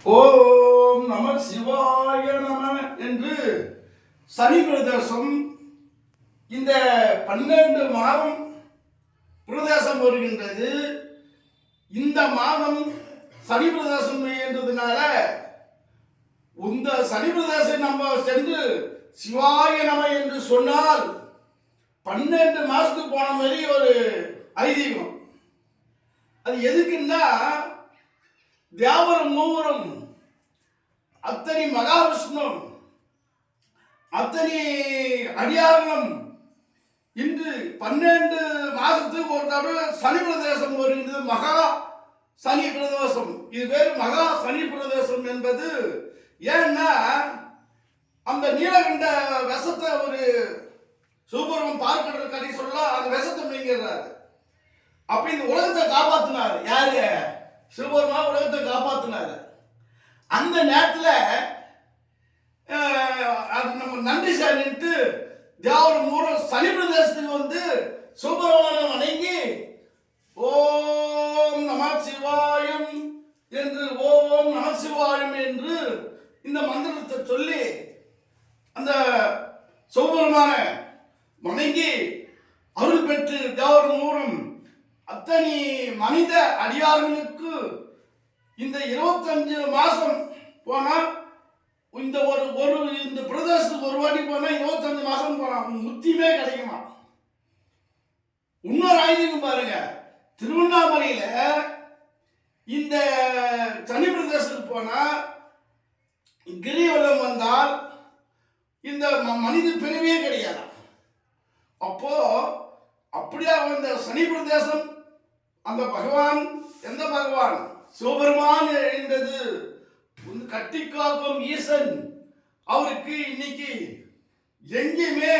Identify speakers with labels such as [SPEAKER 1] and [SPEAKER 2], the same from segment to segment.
[SPEAKER 1] ஓம் நம சிவாய நம என்று சனி பிரதேசம் இந்த 12 மாதம் பிரதேசம் வருகின்றது. இந்த மாதம் சனி பிரதேசம் என்றதுனால இந்த சனி பிரதேசம் நம்ம சென்று சிவாய நம என்று சொன்னால் 12 மாசத்துக்கு போன மாதிரி ஒரு ஐதீகம். அது எதுக்குன்னா தேவரும் மூவரும் அத்தனை மகாவிஷ்ணு அத்தனை அடியார்களும் இன்று 12 மாசத்துக்கு ஒரு தடவை சனி பிரதேசம் வருகின்றது. மகா சனி பிரதோஷம். இது பேர் மகா சனி பிரதோஷம் என்பது ஏன்னா அந்த நீலகண்ட விஷத்தை ஒரு சூப்பரம் பார்க்கிற கதை சொல்ல அந்த விஷத்தை நீங்கிறாரு. அப்ப இந்த உலகத்தை காப்பாத்தினார் யாரு? சிவபெருமா உலகத்தை காப்பாத்தினாரு. அந்த நேரத்தில் அது நம்ம நன்றி சாணிட்டு தேவர் மூலம் சனி பிரதேசத்துக்கு வந்து சிவபெருமான வணங்கி ஓம் நம சிவாயம் என்று ஓம் நம சிவாயம் என்று இந்த மந்திரத்தை சொல்லி அந்த சிவபெருமான வணங்கி அருள் பெற்று தேவர் மூலம் அத்தனை மனித அடியார்களுக்கு இந்த 25 மாசம் போனா இந்த இந்த பிரதேசத்துக்கு ஒரு வாட்டி போனா 25 மாசம் போனா முத்தியுமே கிடைக்குமா. இன்னொரு ஐதீகம் பாருங்க, திருவண்ணாமலையில இந்த சனி பிரதேசத்துக்கு போனா கிரிவலம் வந்தால் இந்த மனித பிறவியே கிடையாது. அப்போ அப்படியே அந்த சனி பிரதேசம் அந்த பகவான் எந்த பகவான் சிவபெருமான் என்றது கட்டி காக்கும் ஈசன் அவருக்கு இன்னைக்கு எங்கேயுமே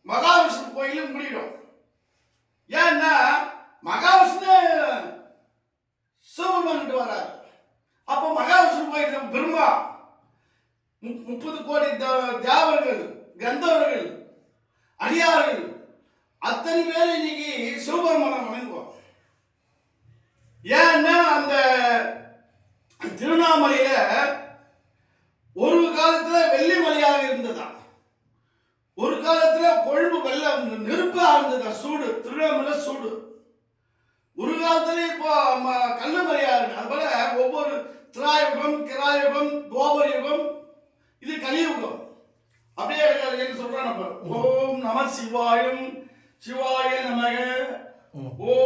[SPEAKER 1] மகாவிஷ்ணு கோயிலும் முடியும். ஏன்னா மகாவிஷ்ணு சிவபெருமான் வராரு. அப்போ மகாவிஷ்ணு கோயில் பிரம்மா 30 கோடி தேவர்கள் கந்தவர்கள் அடியார்கள் அத்தனை பேர் இன்னைக்கு சிவபெருமான வணங்குவோம். ஏன்னா அந்த திருவண்ணாமலையில ஒரு காலத்துல வெள்ளி மலையாக இருந்ததா, ஒரு காலத்துல கொழும்பு வெள்ளம் நெருப்பா இருந்ததா, சூடு திருவண்ணாமலை சூடு. ஒரு காலத்துல இப்போ கல்லு மலையா இருக்கு. அதுபோல ஒவ்வொரு திராயுகம் கிராயுகம் துவாபர யுகம் இது கலியுகம் அப்படியே என்ன சொல்றோம் நம்ம. ஓம் நம சிவாயம் சிவாய நமக. ஓ